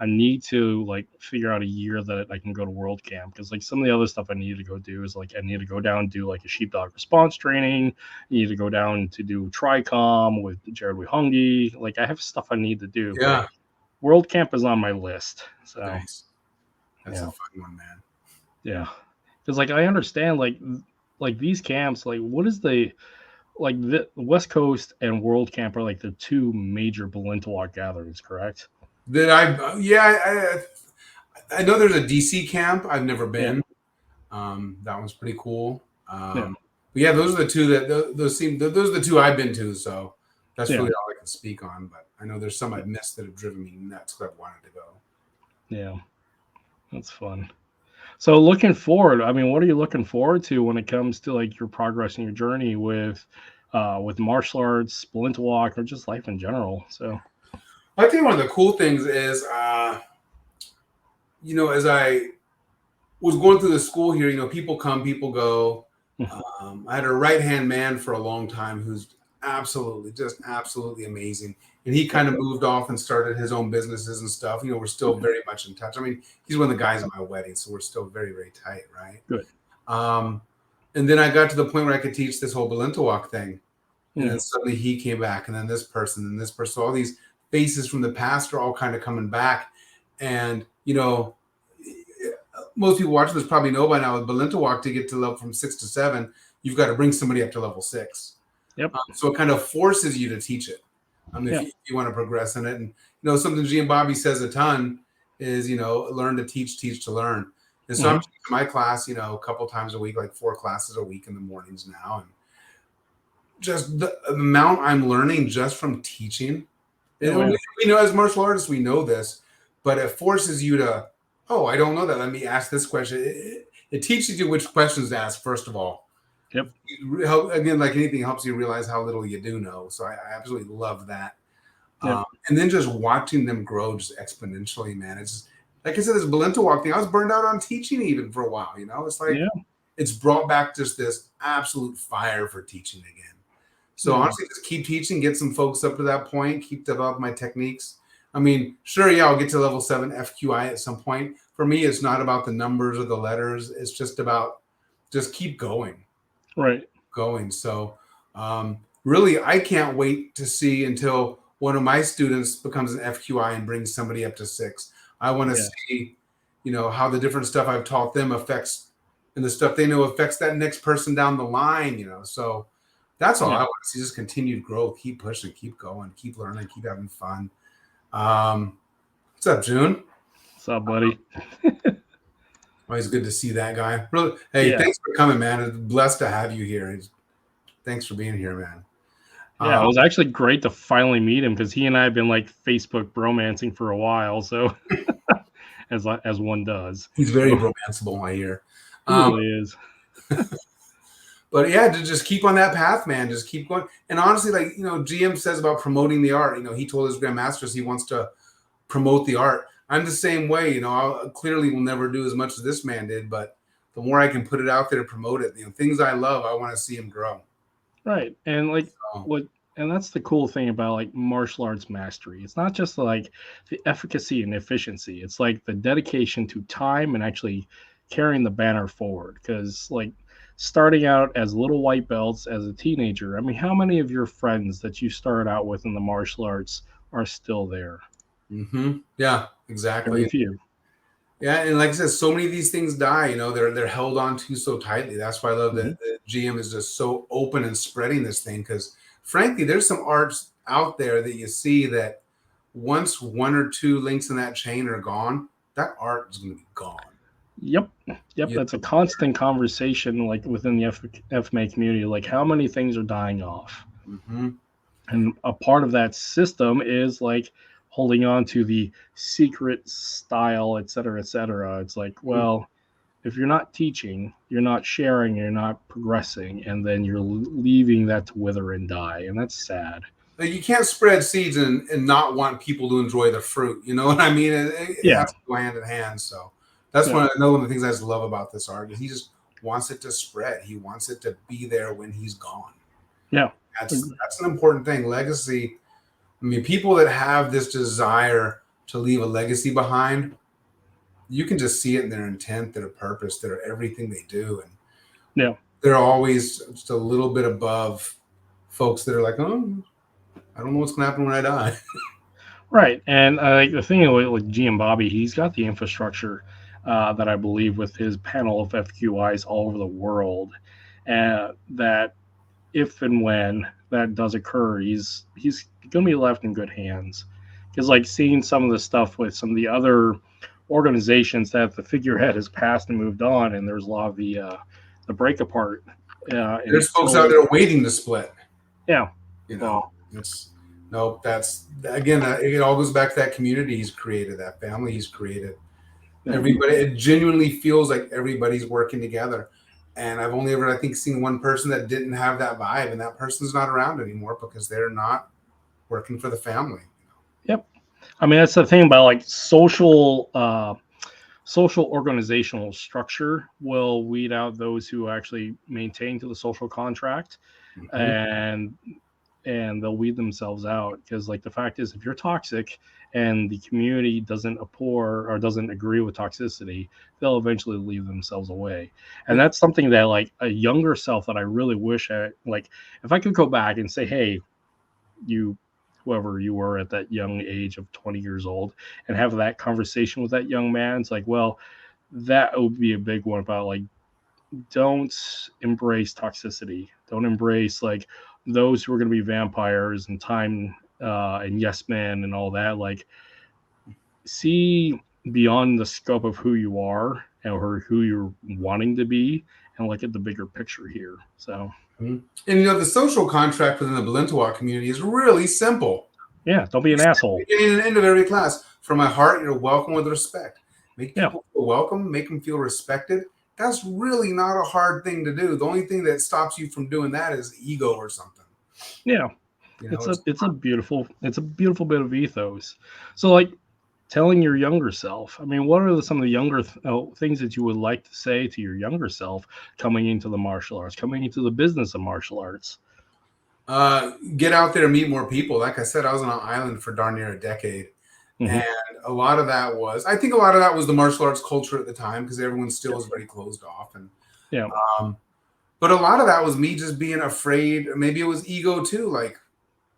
I need to like figure out a year that I can go to World Camp because like some of the other stuff I need to go do is like I need to go down and do like a sheepdog response training. I need to go down to do Tricom with Jared Wihongi. Like I have stuff I need to do, but Yeah. World Camp is on my list. So Nice. That's yeah, a fun one, man. yeah. Because like I understand like these camps like what is the like the West Coast and World Camp are like the two major Balintawak gatherings, correct? Did I? Yeah, I know there's a DC camp. I've never Yeah, been. That one's pretty cool. yeah, But yeah, those are the two that those are the two I've been to. So that's yeah, really all I can speak on. But I know there's some I've missed that have driven me nuts. That I've wanted to go. yeah. That's fun. So looking forward, I mean, what are you looking forward to when it comes to like your progress in your journey with martial arts, Balintawak, or just life in general? So I think one of the cool things is, as I was going through the school here, people come, people go. I had a right hand man for a long time who's just absolutely amazing. And he kind of moved off and started his own businesses and stuff. We're still very much in touch. I mean, he's one of the guys at my wedding, so we're still very, very tight, right? good. Um, and then I got to the point where I could teach this whole Balintawak thing. And then suddenly he came back, and then this person, and this person. So all these faces from the past are all kind of coming back. And, most people watching this probably know by now with Balintawak to get to level from 6 to 7, you've got to bring somebody up to level 6. Yep. So it kind of forces you to teach it. Yeah. If you want to progress in it. And, something G and Bobby says a ton is, learn to teach to learn. And so I'm teaching my class, a couple times a week, like 4 classes a week in the mornings now. And just the amount I'm learning just from teaching. And we know as martial artists, we know this, but it forces you to, oh, I don't know that. Let me ask this question. It teaches you which questions to ask, first of all. Yep. Again, like anything, helps you realize how little you do know. So I absolutely love that. Yep. And then just watching them grow just exponentially, man. It's just, like I said, this Balintawak thing, I was burned out on teaching even for a while. It's like, it's brought back just this absolute fire for teaching again. So honestly, just keep teaching, get some folks up to that point, keep developing my techniques. I mean, sure, yeah, I'll get to level 7 FQI at some point. For me, it's not about the numbers or the letters. It's just about just keep going. Right. Going. So really, I can't wait to see until one of my students becomes an FQI and brings somebody up to 6. I want to see, how the different stuff I've taught them affects, and the stuff they know affects that next person down the line, So that's all I want to see, just continued growth, keep pushing, keep going, keep learning, keep having fun. What's up, June? What's up, buddy? Always good to see that guy. Really, hey, thanks for coming, man. It's blessed to have you here. Thanks for being here, man. Yeah, it was actually great to finally meet him because he and I have been like Facebook bromancing for a while. So as one does. He's very romanceable, I hear. He really is. But yeah, to just keep on that path, man. Just keep going. And honestly, like, GM says about promoting the art, he told his grandmasters he wants to promote the art. I'm the same way, I clearly will never do as much as this man did, but the more I can put it out there to promote it, things I love, I want to see him grow. Right. And like and that's the cool thing about like martial arts mastery. It's not just like the efficacy and efficiency. It's like the dedication to time and actually carrying the banner forward. Because like starting out as little white belts as a teenager, I mean, how many of your friends that you started out with in the martial arts are still there? Yeah, exactly. Very few. Yeah, and like I said, so many of these things die. They're held on to so tightly. That's why I love that the GM is just so open and spreading this thing. Because frankly, there's some arts out there that you see that once 1 or 2 links in that chain are gone, that art is going to be gone. Yep. That's a constant conversation, like within the FMA community. Like, how many things are dying off? And a part of that system is like holding on to the secret style, et cetera, et cetera. It's like, well, if you're not teaching, you're not sharing, you're not progressing, and then you're leaving that to wither and die, and that's sad. Like, you can't spread seeds and not want people to enjoy the fruit. You know what I mean? It has to go hand in hand. So that's one of the things I just love about this artist. He just wants it to spread. He wants it to be there when he's gone. Yeah. That's an important thing. Legacy. I mean, people that have this desire to leave a legacy behind, you can just see it in their intent, their purpose, their everything they do. And they're always just a little bit above folks that are like, oh, I don't know what's going to happen when I die. Right. And like the thing with G and Bobby, he's got the infrastructure that I believe with his panel of FQIs all over the world, that if and when that does occur, he's going to be left in good hands. Because like seeing some of the stuff with some of the other organizations that the figurehead has passed and moved on, and there's a lot of the break apart. There's folks out there waiting to split. Yeah. You know, that's again, it all goes back to that community he's created, that family he's created. Everybody, it genuinely feels like everybody's working together. And I've only ever, I think, seen one person that didn't have that vibe, and that person's not around anymore because they're not working for the family. Yep. I mean, that's the thing about like social organizational structure will weed out those who actually maintain to the social contract, and they'll weed themselves out. Because like the fact is, if you're toxic and the community doesn't abhor or doesn't agree with toxicity, they'll eventually leave themselves away. And that's something that like a younger self that I really wish like if I could go back and say, hey, whoever you were at that young age of 20 years old, and have that conversation with that young man, it's like, well, that would be a big one about like, don't embrace toxicity. Don't embrace like those who are going to be vampires and time and yes men and all that. Like, see beyond the scope of who you are or who you're wanting to be, and look at the bigger picture here. So, and the social contract within the Balintawak community is really simple. Yeah, don't be an asshole. Beginning and end of every class. From my heart, you're welcome with respect. Make people feel welcome. Make them feel respected. That's really not a hard thing to do. The only thing that stops you from doing that is ego or something. Yeah. It's a beautiful bit of ethos. So like telling your younger self, I mean, what are some of the younger things that you would like to say to your younger self coming into the martial arts, coming into the business of martial arts? Get out there and meet more people. Like I said, I was on an island for darn near a decade. And a lot of that was the martial arts culture at the time, because everyone still was very closed off. And but a lot of that was me just being afraid. Maybe it was ego too. Like,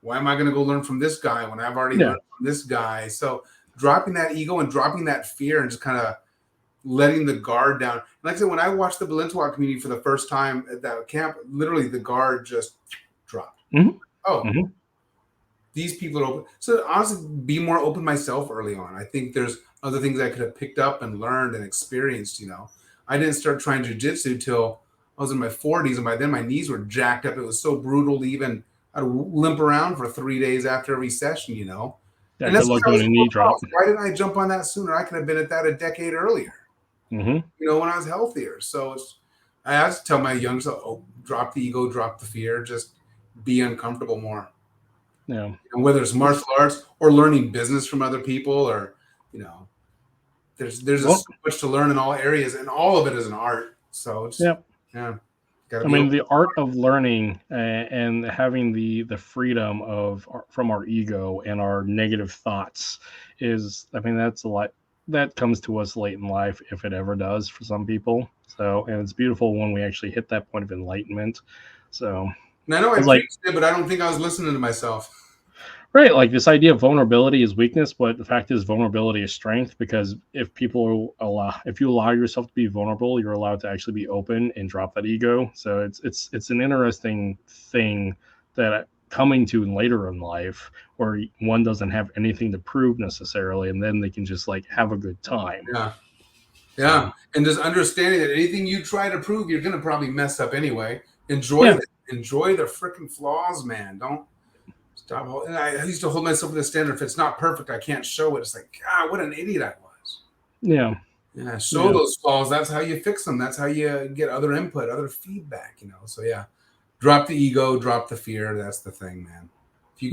why am I going to go learn from this guy when I've already learned from this guy? So dropping that ego and dropping that fear and just kind of letting the guard down. Like I said, when I watched the Balintawak community for the first time at that camp, literally the guard just dropped. These people are open. So honestly, be more open myself early on. I think there's other things I could have picked up and learned and experienced. I didn't start trying jiu-jitsu till I was in my 40s, and by then my knees were jacked up. It was so brutal to even I'd limp around for 3 days after every session, Yeah, and that's good luck doing a knee drop. Why didn't I jump on that sooner? I could have been at that a decade earlier. When I was healthier. So I have to tell my young self, drop the ego, drop the fear, just be uncomfortable more. Yeah. And whether it's martial arts or learning business from other people, or there's so much to learn in all areas, and all of it is an art. So it's I mean, the art of learning and having the freedom from our ego and our negative thoughts is, I mean, that's a lot that comes to us late in life, if it ever does for some people. So, and it's beautiful when we actually hit that point of enlightenment. So, and I know I preached it, but I don't think I was listening to myself. Right, like this idea of vulnerability is weakness, but the fact is vulnerability is strength, because if you allow yourself to be vulnerable, you're allowed to actually be open and drop that ego. So it's an interesting thing that coming to later in life, where one doesn't have anything to prove necessarily, and then they can just like have a good time. Yeah. And just understanding that anything you try to prove, you're gonna probably mess up anyway. Enjoy the freaking flaws, man. Don't stop. And I used to hold myself to the standard. If it's not perfect, I can't show it. It's like, God, what an idiot I was. Yeah. Yeah, show those flaws. That's how you fix them. That's how you get other input, other feedback, So yeah, drop the ego, drop the fear. That's the thing, man. If you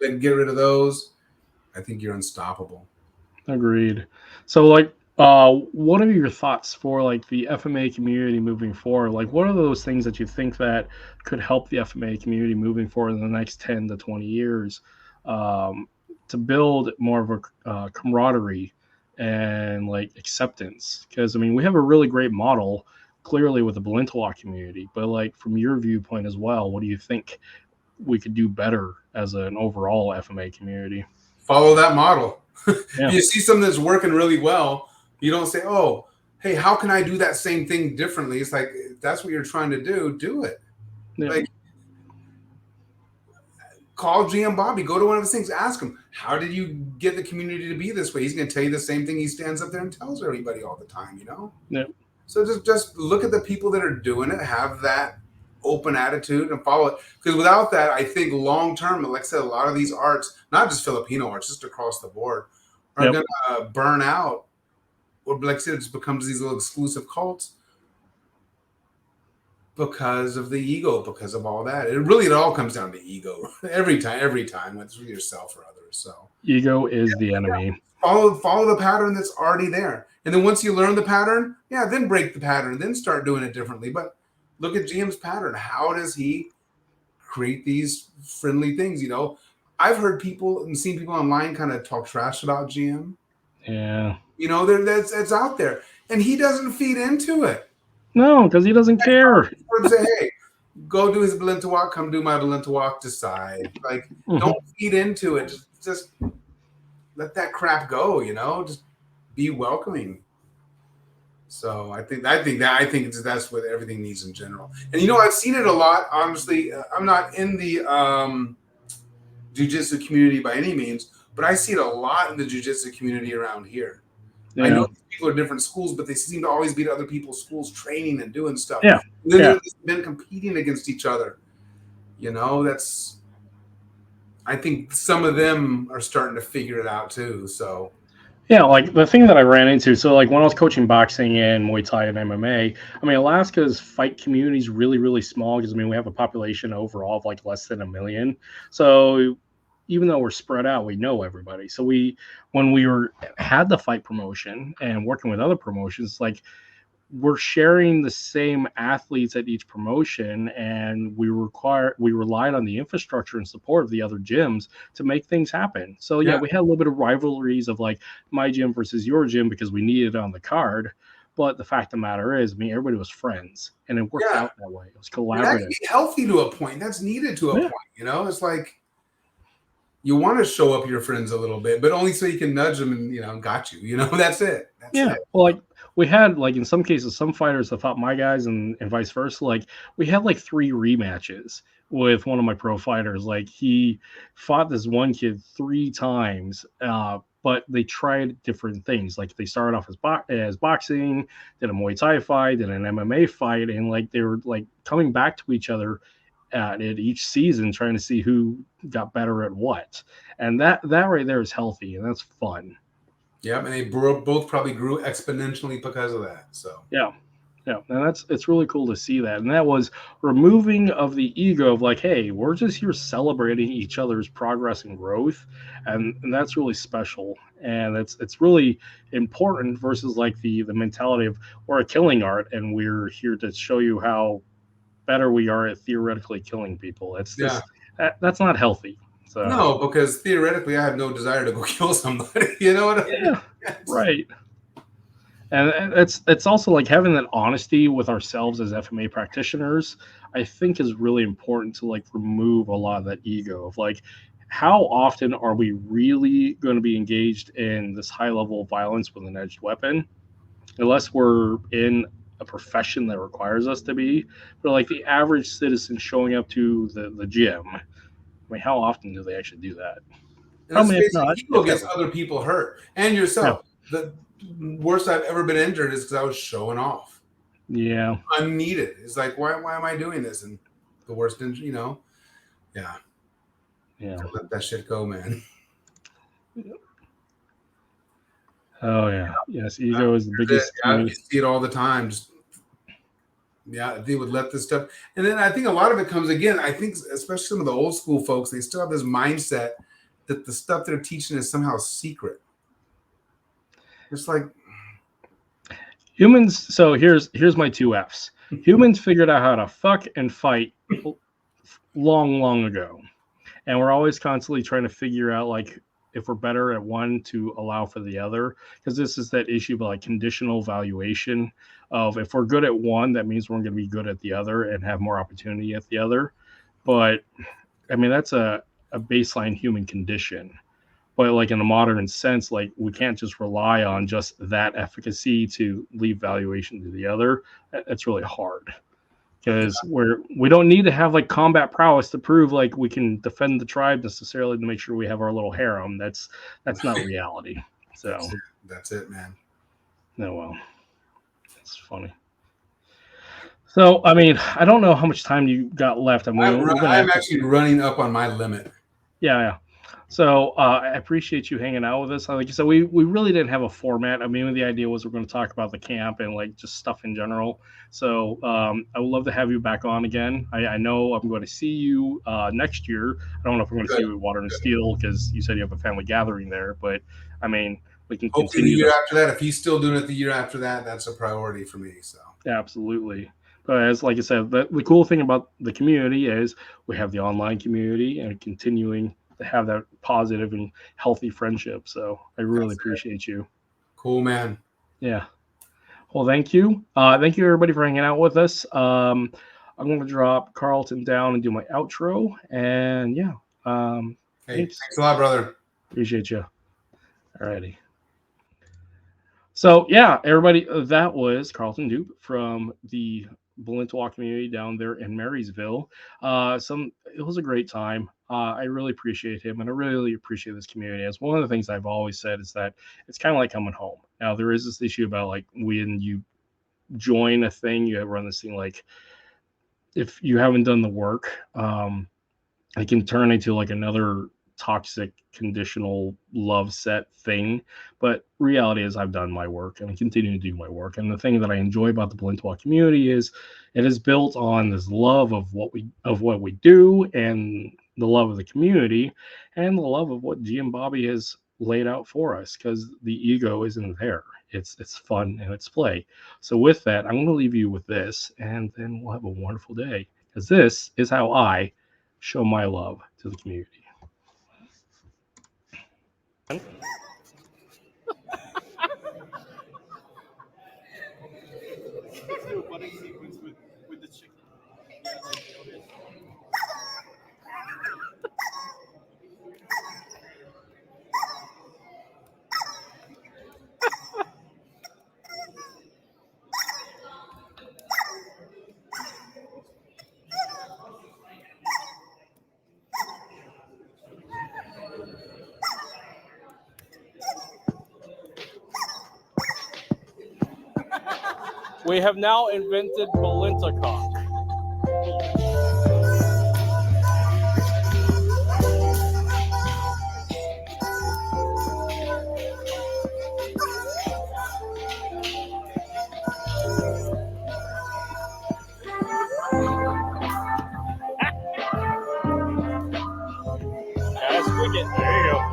can get rid of those, I think you're unstoppable. Agreed. So, like, what are your thoughts for like the FMA community moving forward? Like, what are those things that you think that could help the FMA community moving forward in the next 10 to 20 years, um, to build more of a camaraderie and like acceptance? Because I mean, we have a really great model clearly with the Balintawak community, but like from your viewpoint as well, what do you think we could do better as an overall FMA community? Follow that model. If Yeah. you see something that's working really well, you don't say, "Oh, hey, how can I do that same thing differently?" It's like, if that's what you're trying to do it. Yeah. Like, call GM Bobby, go to one of his things, ask him, how did you get the community to be this way? He's going to tell you the same thing he stands up there and tells everybody all the time, Yeah. So just look at the people that are doing it, have that open attitude and follow it. Because without that, I think long term, like I said, a lot of these arts, not just Filipino arts, just across the board, are going to burn out. Or like I said, it just becomes these little exclusive cults because of the ego, because of all that. It all comes down to ego every time, whether it's with yourself or others. So Ego is the enemy. follow the pattern that's already there. And then once you learn the pattern, then break the pattern, then start doing it differently. But look at GM's pattern. How does he create these friendly things? I've heard people and seen people online kind of talk trash about GM. Yeah. It's out there. And he doesn't feed into it. No, because he doesn't care. Say, hey, go do his Balintawak, come do my Balintawak, decide. Like, don't feed into it. Just let that crap go, just be welcoming. So I think that's what everything needs in general. And I've seen it a lot. Honestly, I'm not in the jiu-jitsu community by any means, but I see it a lot in the jiu-jitsu community around here. I know people are different schools, but they seem to always be at other people's schools training and doing stuff. Yeah. And then they've been competing against each other. I think some of them are starting to figure it out too. So yeah, like the thing that I ran into, so like when I was coaching boxing and Muay Thai and MMA, I mean, Alaska's fight community is really, really small because I mean, we have a population overall of like less than 1 million. So even though we're spread out, we know everybody. So when we had the fight promotion and working with other promotions, like we're sharing the same athletes at each promotion, and we relied on the infrastructure and support of the other gyms to make things happen. So we had a little bit of rivalries of like my gym versus your gym because we needed it on the card. But the fact of the matter is, I mean, everybody was friends, and it worked out that way. It was collaborative. And that can be healthy to a point. That's needed to a point. It's like you want to show up your friends a little bit, but only so you can nudge them and got you. That's it. That's it. Well, like we had like in some cases some fighters that fought my guys and vice versa. Like we had like 3 rematches with one of my pro fighters. Like he fought this one kid 3 times, but they tried different things. Like they started off as boxing, did a Muay Thai fight, did an MMA fight, and like they were like coming back to each other at each season, trying to see who got better at what. And that right there is healthy and that's fun. Yeah, and they both probably grew exponentially because of that. So yeah, and it's really cool to see that. And that was removing of the ego of like, hey, we're just here celebrating each other's progress and growth, and that's really special. And it's really important versus like the mentality of we're a killing art and we're here to show you how better we are at theoretically killing people. It's just that's not healthy. So. No, because theoretically, I have no desire to go kill somebody. You know what I mean? Yeah, right. And it's also like having that honesty with ourselves as FMA practitioners, I think is really important to like remove a lot of that ego of like, how often are we really going to be engaged in this high level of violence with an edged weapon, unless we're in a profession that requires us to be. But like the average citizen showing up to the gym, I mean, how often do they actually do that? Probably if not. Ego gets other people hurt and yourself. Yeah. The worst I've ever been injured is because I was showing off. Yeah. Unneeded. It's like, why am I doing this? And the worst injury, Yeah. Yeah. Let that shit go, man. Oh yeah, yes. Ego is the biggest. You see it all the time. Just they would let this stuff, and then I think a lot of it comes again. I think especially some of the old school folks, they still have this mindset that the stuff they're teaching is somehow secret. It's like humans. So here's my 2 F's. Humans figured out how to fuck and fight long ago, and we're always constantly trying to figure out like if we're better at one to allow for the other, because this is that issue about like conditional valuation of if we're good at one, that means we're going to be good at the other and have more opportunity at the other. But I mean, that's a baseline human condition. But like in a modern sense, like we can't just rely on just that efficacy to leave valuation to the other. That's really hard, because we don't need to have like combat prowess to prove like we can defend the tribe necessarily to make sure we have our little harem. That's not reality. So that's it, man. No, well, it's funny. So I mean, I don't know how much time you got left. I mean, I'm actually running up on my limit. Yeah. So I appreciate you hanging out with us. Like you said, we really didn't have a format. I mean, the idea was we're going to talk about the camp and like just stuff in general. So I would love to have you back on again. I know I'm going to see you next year. I don't know if we're going to see you at Water and Steel because you said you have a family gathering there. But I mean, we can hopefully continue the year after that. If he's still doing it the year after that, that's a priority for me. So absolutely. But as like I said, the cool thing about the community is we have the online community and continuing to have that positive and healthy friendship. So I really appreciate you. Cool, man. Yeah. Well, thank you. Thank you everybody for hanging out with us. I'm going to drop Carlton down and do my outro. And yeah. Thanks a lot, brother. Appreciate you. Alrighty. So yeah, everybody, that was Carlton Doup from the Balintawak community down there in Marysville. It was a great time. I really appreciate him, and I really appreciate this community. As one of the things I've always said is that it's kind of like coming home. Now there is this issue about like when you join a thing, you run this thing like if you haven't done the work, it can turn into like another toxic conditional love set thing. But reality is I've done my work and I continue to do my work. And the thing that I enjoy about the Balintawak community is it is built on this love of what we do and the love of the community and the love of what G and Bobby has laid out for us, because the ego isn't there. It's fun and it's play. So with that, I'm going to leave you with this, and then we'll have a wonderful day, because this is how I show my love to the community. We have now invented Balintawak. That's wicked. There you go.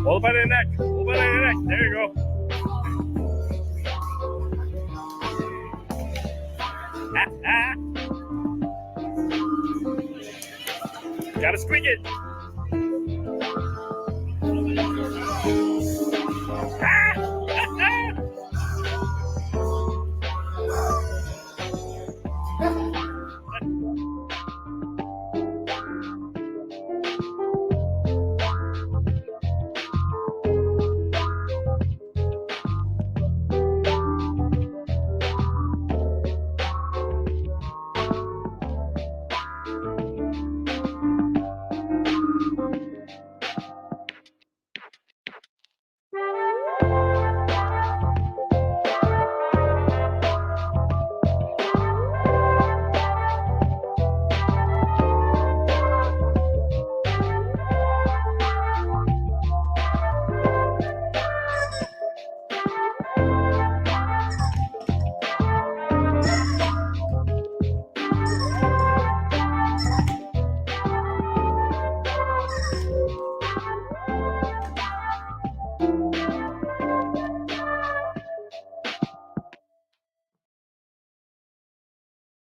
Hold by the neck. Hold by the neck. There you go. Gotta squeak it.